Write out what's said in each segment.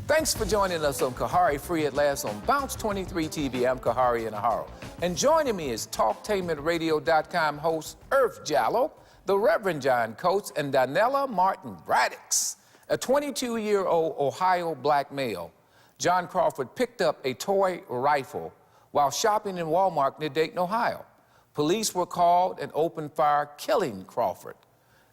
Thanks for joining us on Khari Free at Last on Bounce23 TV. I'm Khari Enaharo. And joining me is TalkTainmentRadio.com host Jallow, the Reverend John Coates, and Donella Martin-Braddix. A 22-year-old Ohio black male, John Crawford, picked up a toy rifle while shopping in Walmart near Dayton, Ohio. Police were called and opened fire, killing Crawford.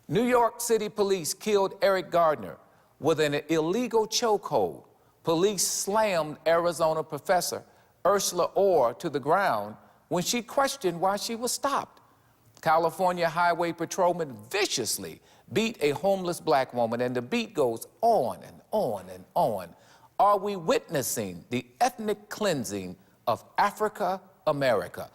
New York City police killed Eric Gardner with an illegal chokehold. Police slammed Arizona professor Ursula Orr to the ground when she questioned why she was stopped. California highway patrolman viciously beat a homeless black woman, and the beat goes on and on and on. Are we witnessing the ethnic cleansing of Africa America?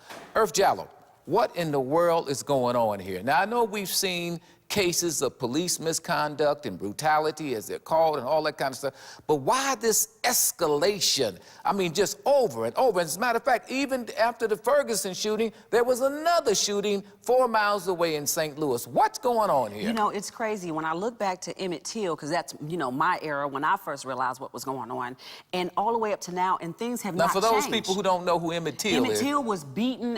Jallow, what in the world is going on here? Now, I know we've seen cases of police misconduct and brutality, as they're called, and all that kind of stuff, but why this escalation? I mean, just over and over. As a matter of fact, even after the Ferguson shooting, there was another shooting 4 miles away in St. Louis. What's going on here? You know, it's crazy. When I look back to Emmett Till, because that's, you know, my era when I first realized what was going on, and all the way up to now, and things have not changed. Now, for those people who don't know who Emmett Till is. Emmett Till was beaten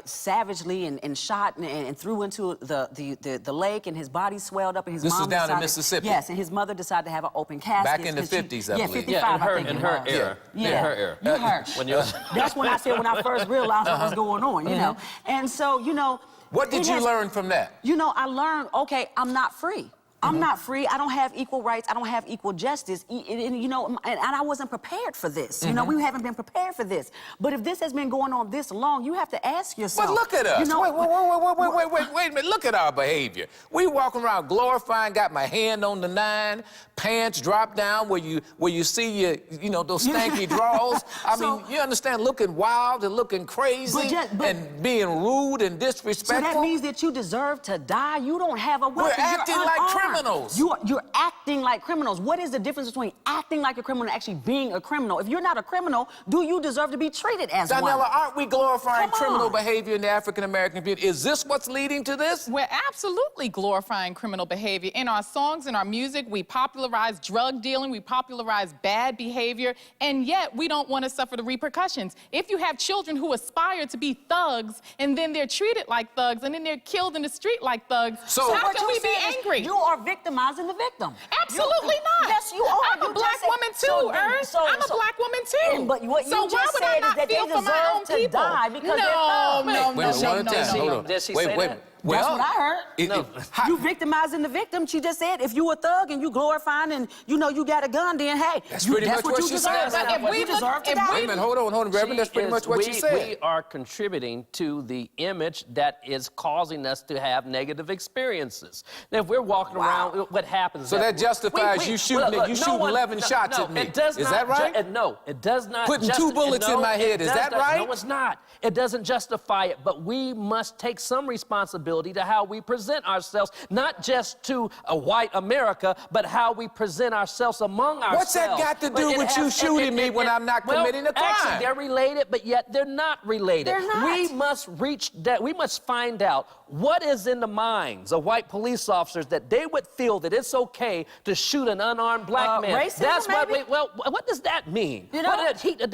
savagely and shot and threw into the lake, and his body swelled up, and his mom This is down in Mississippi. Yes, and his mother decided to have an open casket. Back in the 50s, I believe. 55, yeah, I think in her era. Yeah. In her era. You heard. That's when I said, when I first realized what was going on, you know. And so, you know. What did you learn from that? You know, I learned, okay, I'm not free. I'm not free. I don't have equal rights. I don't have equal justice. And you know, and I wasn't prepared for this. You know, we haven't been prepared for this. But if this has been going on this long, you have to ask yourself. But look at us. You know, wait a minute. Look at our behavior. We walking around glorifying, got my hand on the 9, pants dropped down where you see you know, those stanky draws. I mean, you understand, looking wild and looking crazy and being rude and disrespectful. So that means that you deserve to die. You don't have a weapon. We're acting like criminals. You're acting like criminals. What is the difference between acting like a criminal and actually being a criminal? If you're not a criminal, do you deserve to be treated as one? Donella, aren't we glorifying criminal behavior in the African-American community? Is this what's leading to this? We're absolutely glorifying criminal behavior. In our songs, in our music, we popularize drug dealing, we popularize bad behavior, and yet we don't want to suffer the repercussions. If you have children who aspire to be thugs, and then they're treated like thugs, and then they're killed in the street like thugs, so how can we be angry? You are victimizing the victim. Absolutely not. Yes, you are. I'm a black woman too, I'm a black woman too. But what you just said is that they deserve to die because they're thugs. No. Did she say that? Well, that's what I heard. You victimizing the victim. She just said if you a thug and you glorifying and you know you got a gun, then hey, that's pretty much what she said. You deserve to die. Wait a minute, hold on, Reverend. That's pretty much what she said. We are contributing to the image that is causing us to have negative experiences. Now, if we're walking around, what happens? So that justifies you shooting 11 shots at me. Is that right? No, it does not. Putting 2 bullets in my head. Is that right? No, it's not. It doesn't justify it, but we must take some responsibility to how we present ourselves, not just to a white America, but how we present ourselves among ourselves. What's that got to do with you shooting me when I'm not committing a crime? Actually, they're related, but yet they're not related. They're not. We must reach that. We must find out what is in the minds of white police officers that they would feel that it's okay to shoot an unarmed black man. Racism, that's maybe? what does that mean? You know?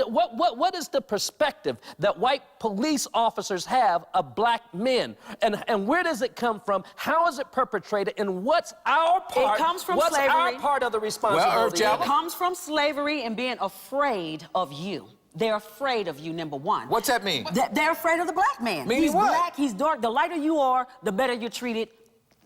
What is the perspective that white police officers have of black men? And where does it come from? How is it perpetrated? And what's our part? It comes from what's slavery. Our part of the responsibility? It comes from slavery and being afraid of you. They're afraid of you, number one. What's that mean? They're afraid of the black man. Meaning he's what? Black, he's dark. The lighter you are, the better you're treated.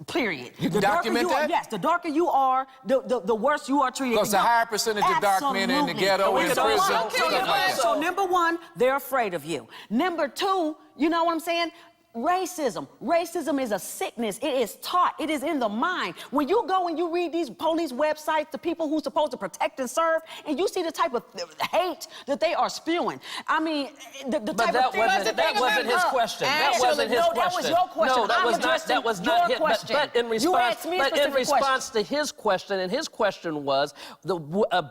Period. You can document that? Yes, the darker you are, the worse you are treated. Because a higher percentage of dark men in the ghetto and prison. So number one, they're afraid of you. Number two, you know what I'm saying? Racism. Racism is a sickness. It is taught. It is in the mind. When you go and you read these police websites, the people who's supposed to protect and serve, and you see the type of hate that they are spewing. I mean, the type of thing. That wasn't his question. That wasn't his question. No, that was your question. No, that was not his question. But in response to his question, and his question was,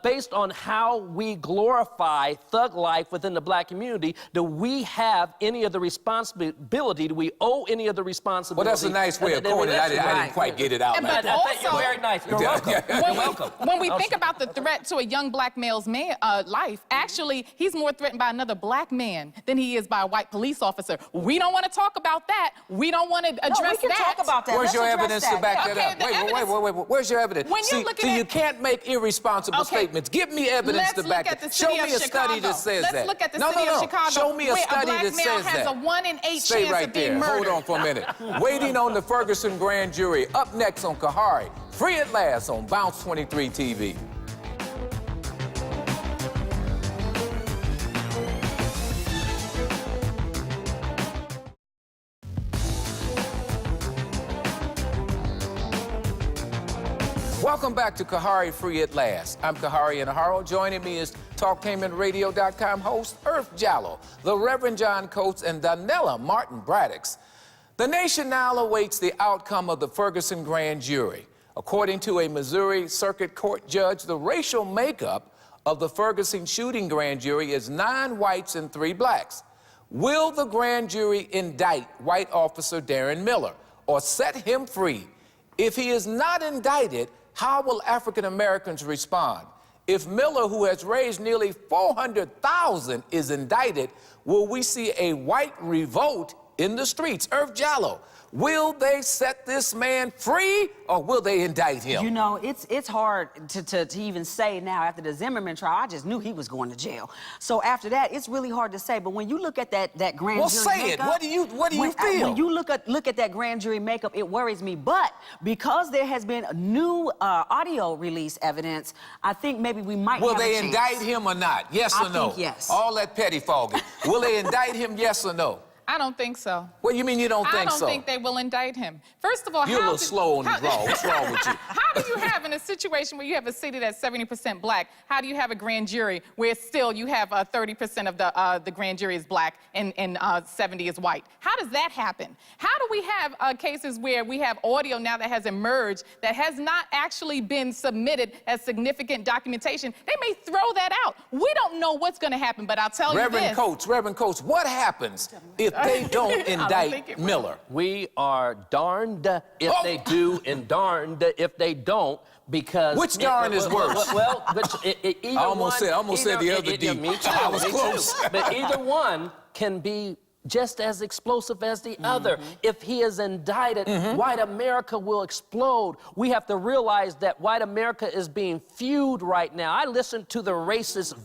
based on how we glorify thug life within the black community, do we have any of the responsibility Do we owe any of the responsibility? Well, that's a nice way of quoting it. I didn't quite get it out And like but that. I think you're very nice. You're welcome. You're welcome. When we think about the threat to a young black male's life, actually, he's more threatened by another black man than he is by a white police officer. We don't want to talk about that. We don't want to address that. we can talk about that. Where's Let's your address evidence to back that Okay, up? the Wait. Where's your evidence? When you're looking at- you can't make irresponsible Okay. statements. Give me evidence to back Let's look at it. the Show city me of a study that Chicago. says that. Let's look at the No, city no, of no. Chicago. Show me a study that Where a black says male has that. a 1 in 8 Stay chance right of being there. murdered. Hold on for a minute. Waiting on the Ferguson grand jury. Up next on Khari. Free at last on Bounce 23 TV. Welcome back to Khari Free at Last. I'm Khari Enaharo. Joining me is TalkTainmentRadio.com host Earth Jallow, the Reverend John Coates, and Donella Martin-Braddix. The nation now awaits the outcome of the Ferguson grand jury. According to a Missouri Circuit Court judge, the racial makeup of the Ferguson shooting grand jury is 9 whites and 3 blacks. Will the grand jury indict white officer Darren Miller or set him free? If he is not indicted, how will African Americans respond? If Miller, who has raised nearly $400,000, is indicted, will we see a white revolt in the streets? Earth Jallow, will they set this man free or will they indict him? You know, it's hard to even say now after the Zimmerman trial. I just knew he was going to jail. So after that, it's really hard to say. But when you look at that grand Well, jury say makeup, it. What do you feel? When you look at that grand jury makeup, it worries me. But because there has been new audio release evidence, I think maybe we might Will have they a chance. indict him or not? Yes or I no? think yes. All that pettifogging. Will they indict him? Yes or no? I don't think so. What do you mean you don't think so? I don't think they will indict him. First of all, You're a little slow on the draw. What's wrong with you? How do you have, in a situation where you have a city that's 70% black, how do you have a grand jury where still you have 30% of the grand jury is black and 70 is white? How does that happen? How do we have cases where we have audio now that has emerged that has not actually been submitted as significant documentation? They may throw that out. We don't know what's going to happen, but I'll tell you this. Reverend Coates, what happens if they don't indict Miller? We are darned if they do and darned if they don't, because... Which darn is worse? Well, either I almost said the other D. Me too, I was me close. too. But either one can be just as explosive as the other. If he is indicted, white America will explode. We have to realize that white America is being viewed right now. I listened to the racist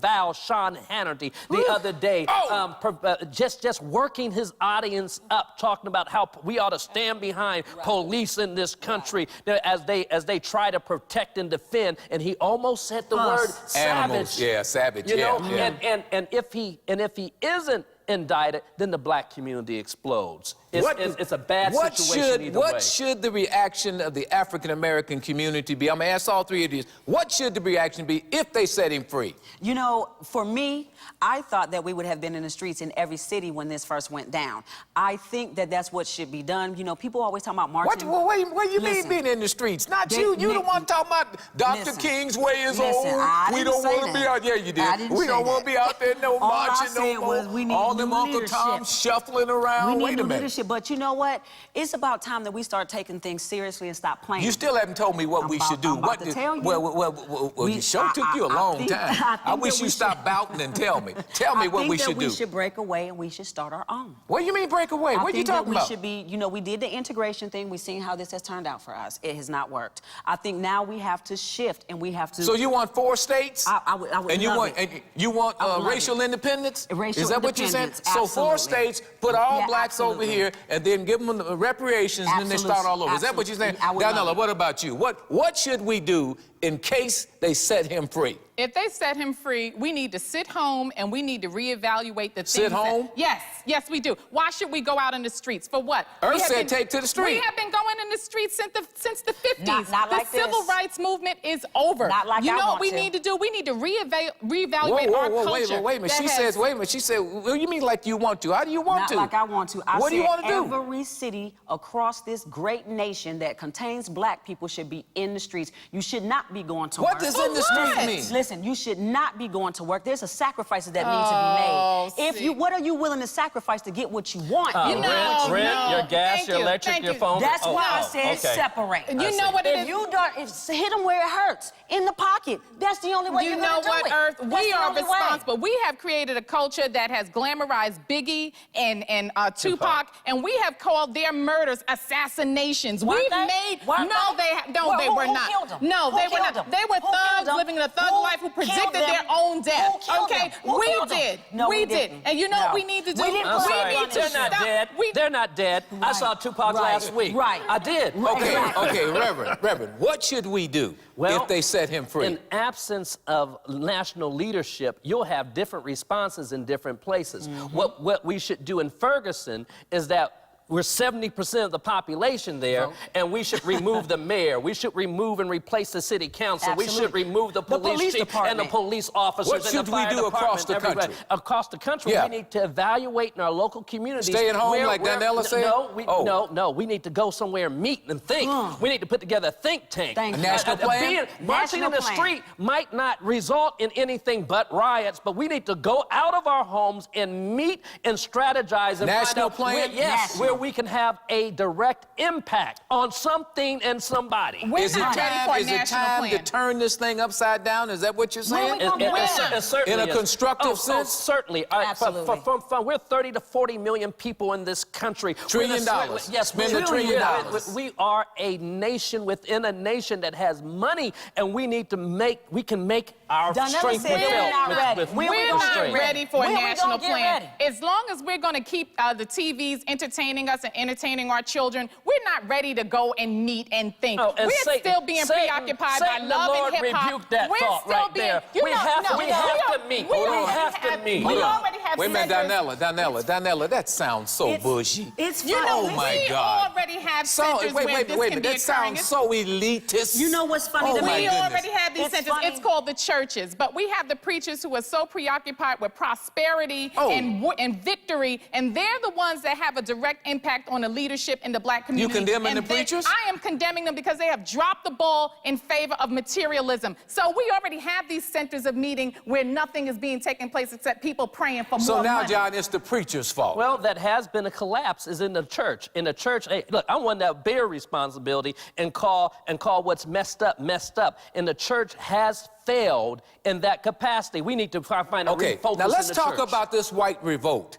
Sean Hannity the other day, just working his audience up, talking about how we ought to stand behind police in this country as they try to protect and defend. And he almost said the word savage. Animals, yeah, savage, You know, yeah. and if he isn't indicted, then the black community explodes. It's a bad situation either way. What should the reaction of the African American community be? I'm gonna ask all three of these. What should the reaction be if they set him free? You know, for me, I thought that we would have been in the streets in every city when this first went down. I think that that's what should be done. You know, people always talk about marching. What do you mean being in the streets? Not you. You the one talking about Dr. King's way is old. We don't want to be out. Yeah, you did. We don't want to be out there no marching no more. All them Uncle Tom shuffling around. We Wait need a new minute. leadership, but you know what? It's about time that we start taking things seriously and stop playing. You still haven't told me what we should do. I'm about to tell you. Well, the show took you a long time. I wish you stopped bouting and tell me. Tell me what we should do. I think that we should break away and we should start our own. What do you mean break away? What are you talking about? I think that we should be, you know, we did the integration thing. We've seen how this has turned out for us. It has not worked. I think now we have to shift and we have to... So you want 4 states? I would and you want racial independence? Racial Is that what you're saying? independence, So 4 states, put all blacks over absolutely. here, and then give them the reparations, and then they start all over. Is that what you're saying? Donella, what about you? What should we do in case they set him free? If they set him free, we need to sit home and we need to reevaluate the things. Sit home? Yes, we do. Why should we go out in the streets? For what? Earth said take to the street. We have been going in the streets since the 50s. Not like the civil this. rights movement is over. Not like you I know want what we to. need to do? We need to reevaluate our culture. Wait a minute. She said, what do you mean me like you want to. How do you want Not to? like I want to. I What do you said want to do? every city across this great nation that contains black people should be in the streets. You should not be going to work. What does in the street mean? Listen, you should not be going to work. There's a sacrifices that need to be made. If you, what are you willing to sacrifice to get what you want? You know, rent, your gas, Thank your you, electric, thank your you. phone. That's why I oh, said okay. separate. You know what it If is? you don't, hit them where it hurts, in the pocket. That's the only way You you're know gonna do what, it. Earth? That's We the are only way. responsible. We have created a culture that has glamorized Biggie and Tupac, and we have called their murders assassinations. Weren't We've they? made Weren't no, they? they no, Well, they who were not. killed them? No, Who they were killed not. them? They were Who killed thugs them? living a thug Who life who killed predicted them? their own death. Who killed Okay, them? Who we killed them? did. No, we we did. didn't. And you know No. what we need to do? We didn't I'm put sorry, it on they're this not stuff. dead. They're not dead. I saw Tupac Right. last week. Right. I did. Okay, Exactly. okay, Reverend, what should we do Well, if they set him free? In absence of national leadership, you'll have different responses in different places. What we should do in Ferguson is that we're 70% of the population there, and we should remove the mayor. We should remove and replace the city council. We should Absolutely. remove the The police police chief and the department. police officers What and should the we fire do across department the everywhere. country? Across the country, Yeah. we need to evaluate in our local communities. Stay at home like Donella said? No, we need to go somewhere and meet and think. We need to put together a think tank. Thank A you. national plan? Marching in the National plan. street might not result in anything but riots, but we need to go out of our homes and meet and strategize and National find out plan? where we can have a direct impact on something and somebody. We're Is it not ready for a national time plan. to turn this thing upside down? Is that what you're saying? we gonna do it? Certainly In a is. constructive sense? Certainly. Absolutely. We're 30 to 40 million people in this country. $1 trillion. Yes, Spend $1 $1 trillion. We are a nation within a nation that has money, and we can make our Donella strength said with we're not ready. We're not strength. ready for a When we national gonna get plan. ready? As long as we're going to keep the TVs entertaining us and entertaining our children, we're not ready to go and meet and think. Oh, and we're still being Satan, preoccupied Satan, by love the Lord and hip hop. rebuked that We're thought still right being. there. You We know, have no, to meet. We We already have to meet. We Hold on. already have Wait a minute, centers. Donella, that sounds so bushy. It's You funny. know, Oh, my we God. already have So, centers wait where a this can minute, be that occurring. sounds so elitist. You know what's funny Oh, to my me? We goodness. already have these It's centers. funny. It's called the churches. But we have the preachers who are so preoccupied with prosperity and victory, and they're the ones that have a direct impact on the leadership in the black community. condemning And the preachers? I am condemning them because they have dropped the ball in favor of materialism. So we already have these centers of meeting where nothing is being taken place except people praying for So more now, money. John, it's the preacher's fault. Well, that has been a collapse is in the church. In the church, hey, look, I want to bear responsibility and call what's messed up. And the church has failed in that capacity. We need to find a Okay, refocus now let's in the talk church. about this white revolt.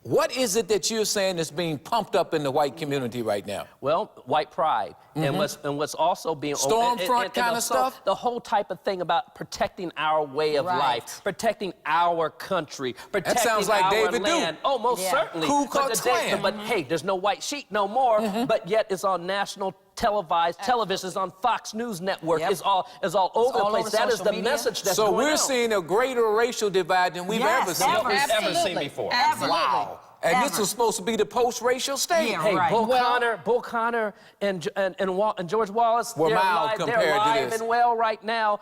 What is it that you're saying is being pumped up in the white community right now? Well, white pride, and what's also being Stormfront kind of also stuff? The whole type of thing about protecting our way of Right. life, protecting our country, protecting sounds like our David land. Duke. Oh, most Yeah. certainly. Ku But Klux Klan. But hey, there's no white sheet no more. But yet it's on national televised television. It's on Fox News Network. Yep. It's all over the all place. over That is social the media. message that's So going we're out. seeing a greater racial divide than we've Yes, ever seen. ever. ever seen Absolutely. before. Absolutely. Wow. And this Ever. was supposed to be the post-racial state. Yeah. Hey, Right. Bull Connor and George Wallace, Were they're mild alive, compared they're to alive this. and well right now,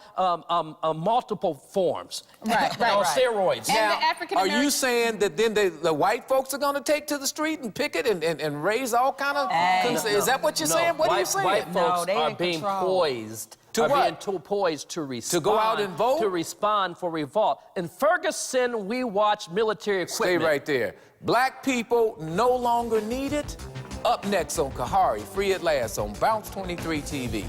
multiple forms. Right, on right. steroids. And Now, the African are you American- saying that then the white folks are going to take to the street and picket and raise all kind of... Is that what you're saying? What are you saying? White No, folks they are in being control. poised. To are what? being poised to respond. go out and vote? To respond for revolt. In Ferguson, we watched military Stay equipment. right there. Black people no longer needed. Up next on Khari, free at last on Bounce23 TV.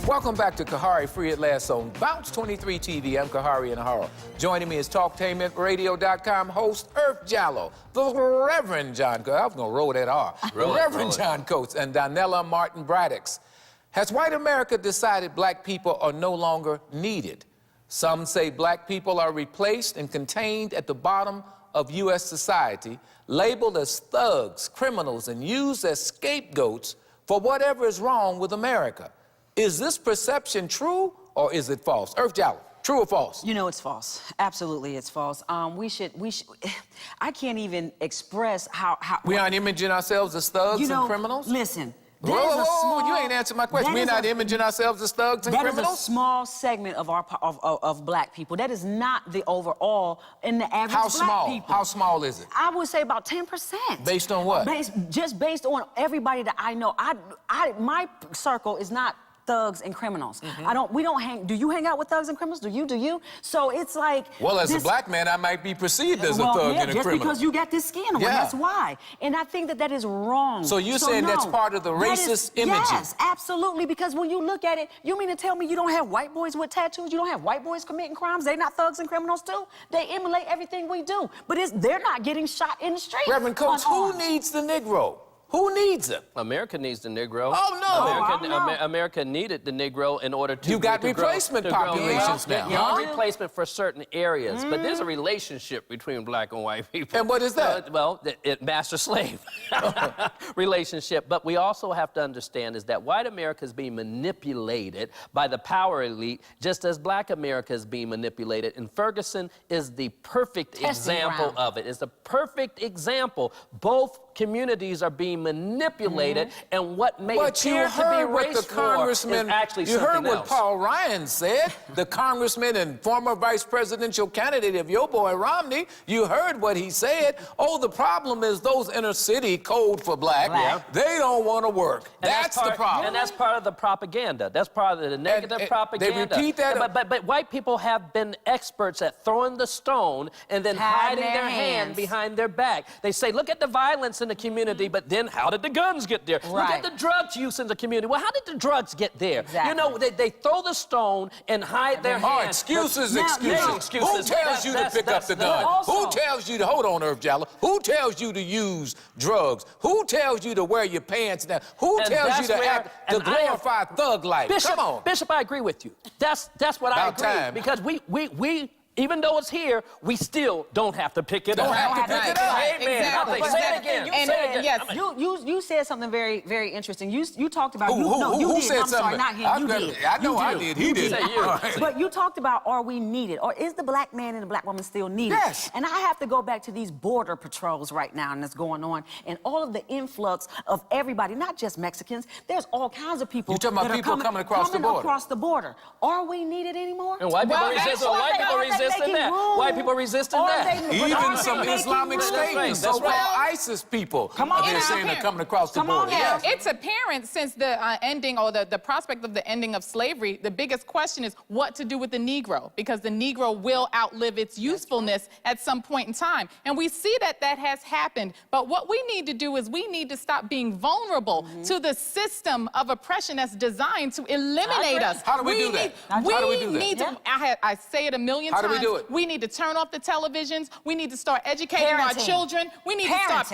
Welcome back to Khari, free at last on Bounce23 TV. I'm Khari Enaharo. Joining me is TalkTainmentRadio.com host Jallow, the Reverend John Coates. I was going to roll that R. Reverend John Coates and Donella Martin-Braddix. Has white America decided black people are no longer needed? Some say black people are replaced and contained at the bottom of U.S. society, labeled as thugs, criminals, and used as scapegoats for whatever is wrong with America. Is this perception true or is it false? Jallow. True or false? You know it's false. Absolutely, it's false. We should. I can't even express how. We aren't imaging ourselves as thugs and criminals? Listen. Whoa, you ain't answered my question. We're not imaging ourselves as thugs and criminals? That is a small segment of black people. That is not the overall in the average black people. How small is it? I would say about 10%. Based on what? Just based on everybody that I know. My circle is not thugs and criminals. We don't hang. Do you hang out with thugs and criminals? Do you? So it's like. Well, as a black man, I might be perceived as a thug and a criminal. Just because you got this skin on, that's why. And I think that is wrong. So you're saying that's part of the racist imaging? Yes, absolutely. Because when you look at it, you mean to tell me you don't have white boys with tattoos? You don't have white boys committing crimes? They're not thugs and criminals too? They emulate everything we do. But they're not getting shot in the street. Reverend Coates, who needs the Negro? Who needs him? America needs the Negro. Oh, no. America needed the Negro in order to. You got replacement populations now. Yeah, replacement for certain areas, but there's a relationship between black and white people. And what is that? Well, master-slave relationship. But we also have to understand is that white America is being manipulated by the power elite, just as black America is being manipulated. And Ferguson is the perfect example of it. It's the perfect example. Both communities are being manipulated, and what may appear to be race war is actually something else. You heard what Paul Ryan said, the congressman and former vice presidential candidate of your boy Romney. You heard what he said. Oh, the problem is those inner city code for black. They don't want to work. That's the problem. And that's part of the propaganda. That's part of the negative propaganda. They repeat that. But white people have been experts at throwing the stone and then hiding their hand behind their back. They say, look at the violence in the community, but then how did the guns get there? Look at the drugs use in the community. Well, how did the drugs get there? Exactly. You know, they throw the stone and hide their hand. Excuses. Who tells you to pick up the gun? Who tells you to, hold on, Irv Jallow, who tells you to use drugs? Who tells you to wear your pants down? Who tells you to glorify thug life? Bishop, Come on. Bishop, I agree with you. That's what I agree. Time. Because we even though it's here, we still don't have to pick it up. Don't have to pick it up. Amen. Exactly. Say it again. Yes. You said something very, very interesting. You talked about who said I'm something? sorry, not him. You did. I know I did. He did. But you talked about, are we needed, or is the black man and the black woman still needed? Yes. And I have to go back to these border patrols right now, and that's going on, and all of the influx of everybody, not just Mexicans. There's all kinds of people. You talking about people coming across the border? Are we needed anymore? And white people resisting. White people resisting that. White people resisting that. Even some Islamic State, so-called ISIS people. They're saying they're coming across the border. Yes. It's apparent since the ending or the prospect of the ending of slavery, the biggest question is what to do with the Negro, because the Negro will outlive its usefulness at some point in time. And we see that has happened. But what we need to do is we need to stop being vulnerable to the system of oppression that's designed to eliminate us. How do we do that? I say it a million times. How do we do it? We need to turn off the televisions. We need to start educating our children. We need to start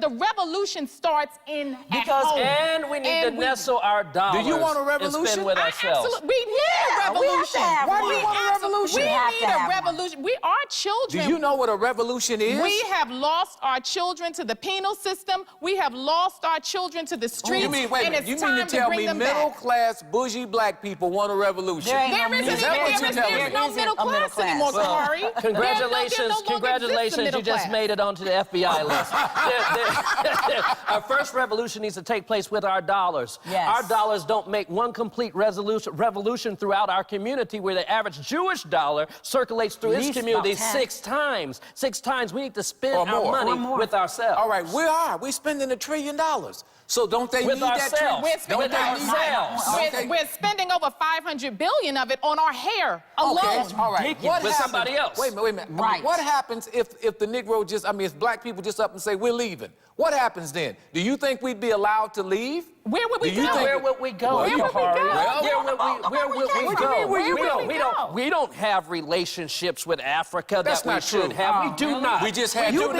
the revolution starts at home. And we need to nestle our dollars. Do you want a revolution? And spend with ourselves. Absolutely. We need a revolution. Why do you want a revolution? We need a revolution. We are children. Do you know what a revolution is? We have lost our children to the penal system. We have lost our children to the streets. You mean, wait a minute, you mean to tell me middle-class, bougie black people want a revolution? There is no middle class anymore, Khari. Congratulations, you just made it onto the FBI list. Our first revolution needs to take place with our dollars. Yes. Our dollars don't make one complete revolution throughout our community, where the average Jewish dollar circulates through its community 6 times. 6 times. We need to spend our money with ourselves. All right, we're spending $1 trillion. So don't they need that? We're spending over $500 billion of it on our hair alone. Okay, all right. With somebody else. Wait a minute. Right. What happens if the Negro if black people just up and say, we're leaving? What happens then? Do you think we'd be allowed to leave? Where would we go? Where would we go? We don't have relationships with Africa that we should have. We do not. We just had, hold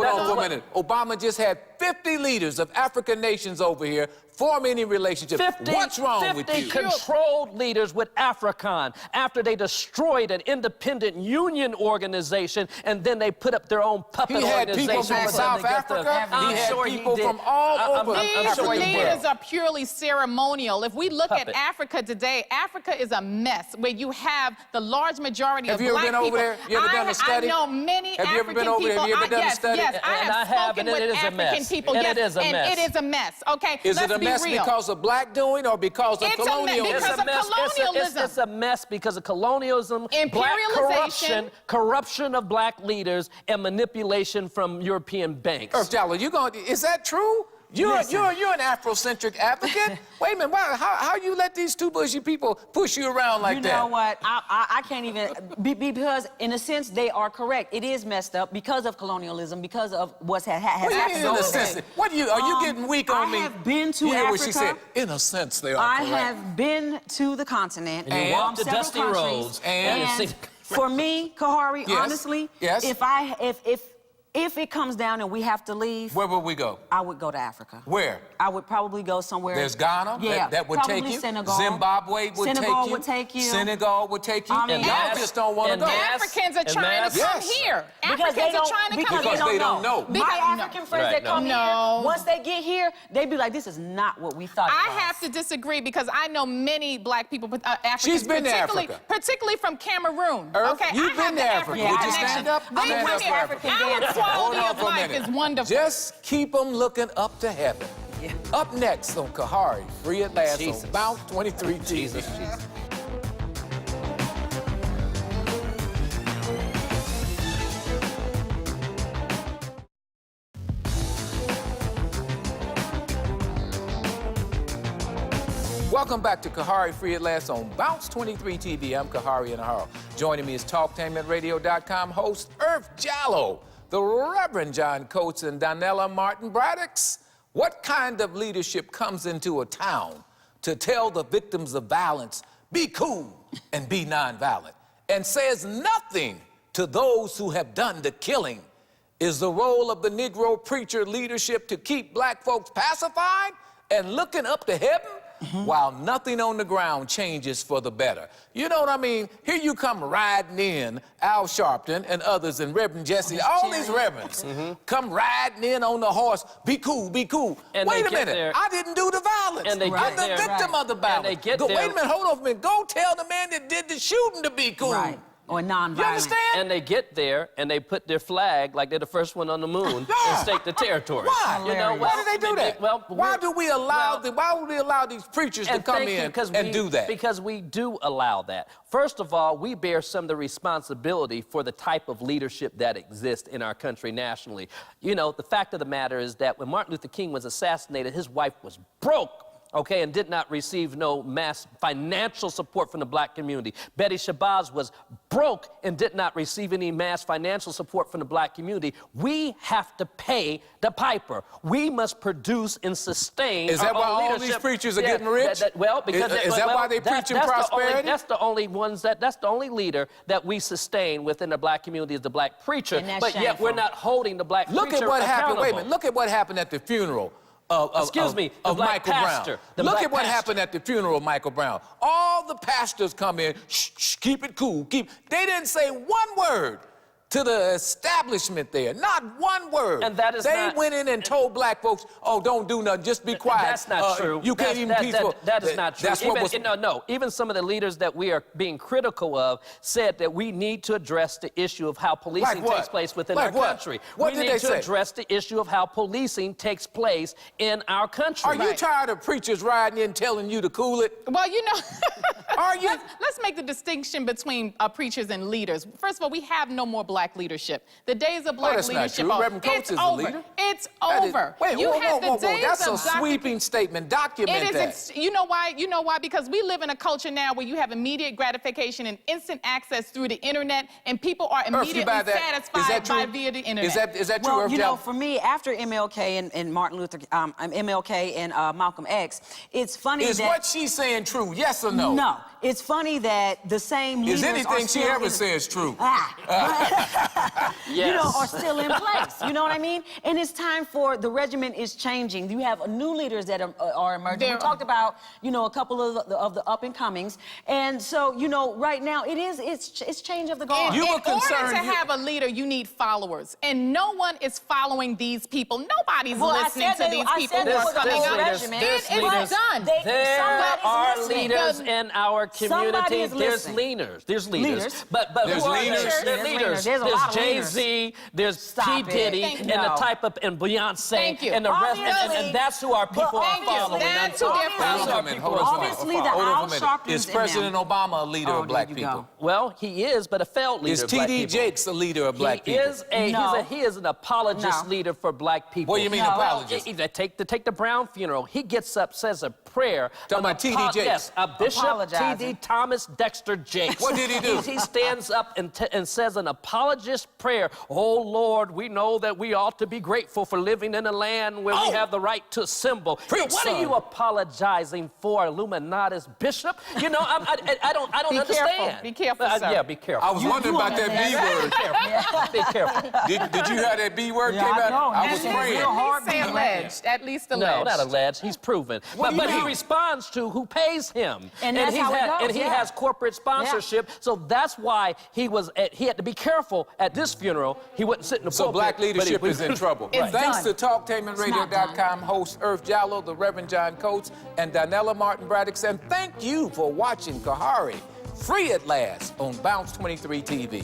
on for a minute. Obama just had 50 leaders of African nations over here form any relationship. What's wrong with you? 50 controlled leaders with AFRICON after they destroyed an independent union organization, and then they put up their own puppet organization. He had people from South Africa. He had people from all over. These leaders are purely ceremonial. If we look at Africa today, Africa is a mess where you have the large majority of black people. Have you ever been over there? You ever done a study? I know many Have you ever been over there? Have you ever done a study? Yes, I have spoken with African people. And it is a mess. And it is a mess, okay? Is it a mess because of black doing or because of colonialism? Because of colonialism. It's a mess because of colonialism, imperialization, corruption of black leaders, and manipulation from European banks. Earth Jallow, is that true? You're an Afrocentric advocate? Wait a minute, how you let these two bushy people push you around like that? You know what? I can't even, because in a sense, they are correct. It is messed up because of colonialism, because of what's has happened. In a sense, are you getting weak on me? I have been to Africa. What she said, in a sense, they are correct. I have been to the continent. And you walked the dusty roads. And for me, Khari, honestly, if it comes down and we have to leave, where would we go? I would go to Africa. Where? I would probably go somewhere. There's Ghana. Yeah, that would take you. Senegal. Zimbabwe would take you. Senegal would take you. Senegal would take you. And y'all just don't want to go. Africans are trying to come here. Africans are trying to come here. Because they don't know. My African friends that come here, once they get here, they be like, this is not what we thought it was. I have to disagree because I know many black people, Africans, She's been to Africa. Particularly from Cameroon. Okay, you've been to Africa. Would you stand up? Stand up for Africa. Our quality of life is wonderful. Just keep them looking up to heaven. Yeah. Up next on Khari, free at last on Bounce23 TV. Jesus. Welcome back to Khari, free at last on Bounce23 TV. I'm Khari Enaharo. Joining me is TalkTainmentRadio.com host Earth Jallow, the Reverend John Coates, and Donella Martin-Braddix. What kind of leadership comes into a town to tell the victims of violence, be cool and be nonviolent, and says nothing to those who have done the killing? Is the role of the Negro preacher leadership to keep black folks pacified and looking up to heaven? While nothing on the ground changes for the better. You know what I mean? Here you come riding in, Al Sharpton and others, and Reverend Jesse, all these reverends come riding in on the horse, be cool, be cool. And wait a minute, I didn't do the violence. And they I'm the victim of the violence. And they get Wait a minute, hold on a minute. Go tell the man that did the shooting to be cool. Right. Or nonviolent. You understand? And they get there and they put their flag like they're the first one on the moon and stake the territory. Why? You know, why do they do that? Why would we allow these preachers to come in and do that? Because we do allow that. First of all, we bear some of the responsibility for the type of leadership that exists in our country nationally. You know, the fact of the matter is that when Martin Luther King was assassinated, his wife was broke. Okay, and did not receive no mass financial support from the black community. Betty Shabazz was broke and did not receive any mass financial support from the black community. We have to pay the piper. We must produce and sustain. Is that why all leadership. These preachers are getting rich? Because is that why they preaching prosperity? That's the only leader that we sustain within the black community is the black preacher. But yet we're not holding the black preacher accountable. Look at what happened. Wait a minute. Look at what happened at the funeral of Michael Brown. Look at what happened at the funeral of Michael Brown. All the pastors come in, shh, keep it cool, They didn't say one word to the establishment there, not one word. And that is They went in and told black folks, oh, don't do nothing, just be quiet. That's not true. You can't even peaceful. That is not true. No. Even some of the leaders that we are being critical of said that we need to address the issue of how policing takes place within our country. What we need to address the issue of how policing takes place in our country. Are you tired of preachers riding in telling you to cool it? Well, you know, are you? Let's make the distinction between preachers and leaders. First of all, we have no more black leadership. The days of black leadership are Reverend Coates is the leader. It's over. Wait, whoa. That's a sweeping statement. Document that. You know why? You know why? Because we live in a culture now where you have immediate gratification and instant access through the internet, and people are immediately satisfied via the internet. Is that true, Well, you know, for me, after MLK and Martin Luther, MLK and Malcolm X, it's funny Is what she's saying true? Yes or no? No. It's funny that the same leaders Is anything she ever says true? you know, are still in place. You know what I mean? And it's time for the regiment is changing. You have new leaders that are emerging. We talked about, you know, a couple of the up and comings, and so you know, right now it's change of the guard. In order to have a leader, you need followers, and no one is following these people. Nobody's listening to these people who are coming up. It's done. There are leaders in our community. There's leaders. There's leaders. But there's who are leaders. There's leaders. There's Jay-Z, there's P. Diddy, and the type of, and Beyonce, and the rest, and that's who our people are following. That's who they're following. Obviously, the owl sharpens Is President Obama a leader of black people? Well, he is, but a failed leader of black people. Is T.D. Jakes a leader of black people? He is an apologist leader for black people. What do you mean apologist? Take the Brown funeral. He gets up, says a prayer. Talking about T.D. Jakes? Yes, a Bishop T.D. Thomas Dexter Jakes. What did he do? He stands up and says an apologist prayer. Oh, Lord, we know that we ought to be grateful for living in a land where we have the right to assemble. What are you apologizing for, Illuminati's bishop? You know, I don't understand. Be careful, sir. Yeah, be careful. I was wondering about that B word. Be careful. Did you hear that B word came out? I was praying. Say alleged, at least alleged. No, not alleged. He's proven. But he responds to who pays him. And that's how it goes. And he has corporate sponsorship. So that's why he had to be careful at this funeral. He wouldn't sit in the pulpit. So black leadership is in trouble. Thanks to TalkTainmentRadio.com host Earth Jallow, the Reverend John Coates, and Donella Martin-Braddix. And thank you for watching Khari Free at Last on Bounce23 TV.